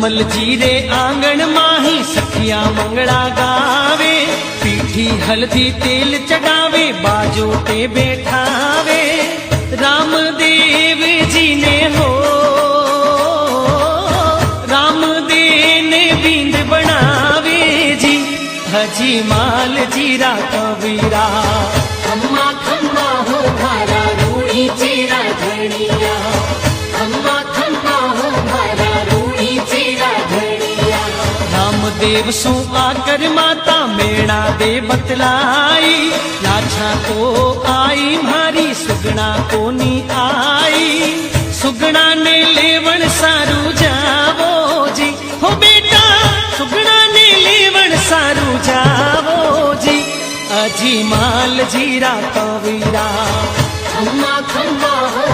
मलजी रे आंगण माही सखिया मंगला गावे, पीठी हल्दी तेल चढ़ावे, बाजो पे बैठावे। रामदेव जी ने हो रामदेव ने बींद बनावे जी, हजी माल जीरा कबीरा। खम्मा खम्मा हो भारा रूड़ी चीरा धनिया, खम्मा खम्मा हो भारा रूड़ी चीरा धनिया। रामदेव सु आकर माता मेणा दे बतलाई, लाछा को आई मारी सुगना को नी आई। सुगना ने लेवण सारू जावो जी, हो बेटा सुगना ने लेवण सारू जावो जी, अजी माल जीरा कबीरा। खम्मा खम्मा हो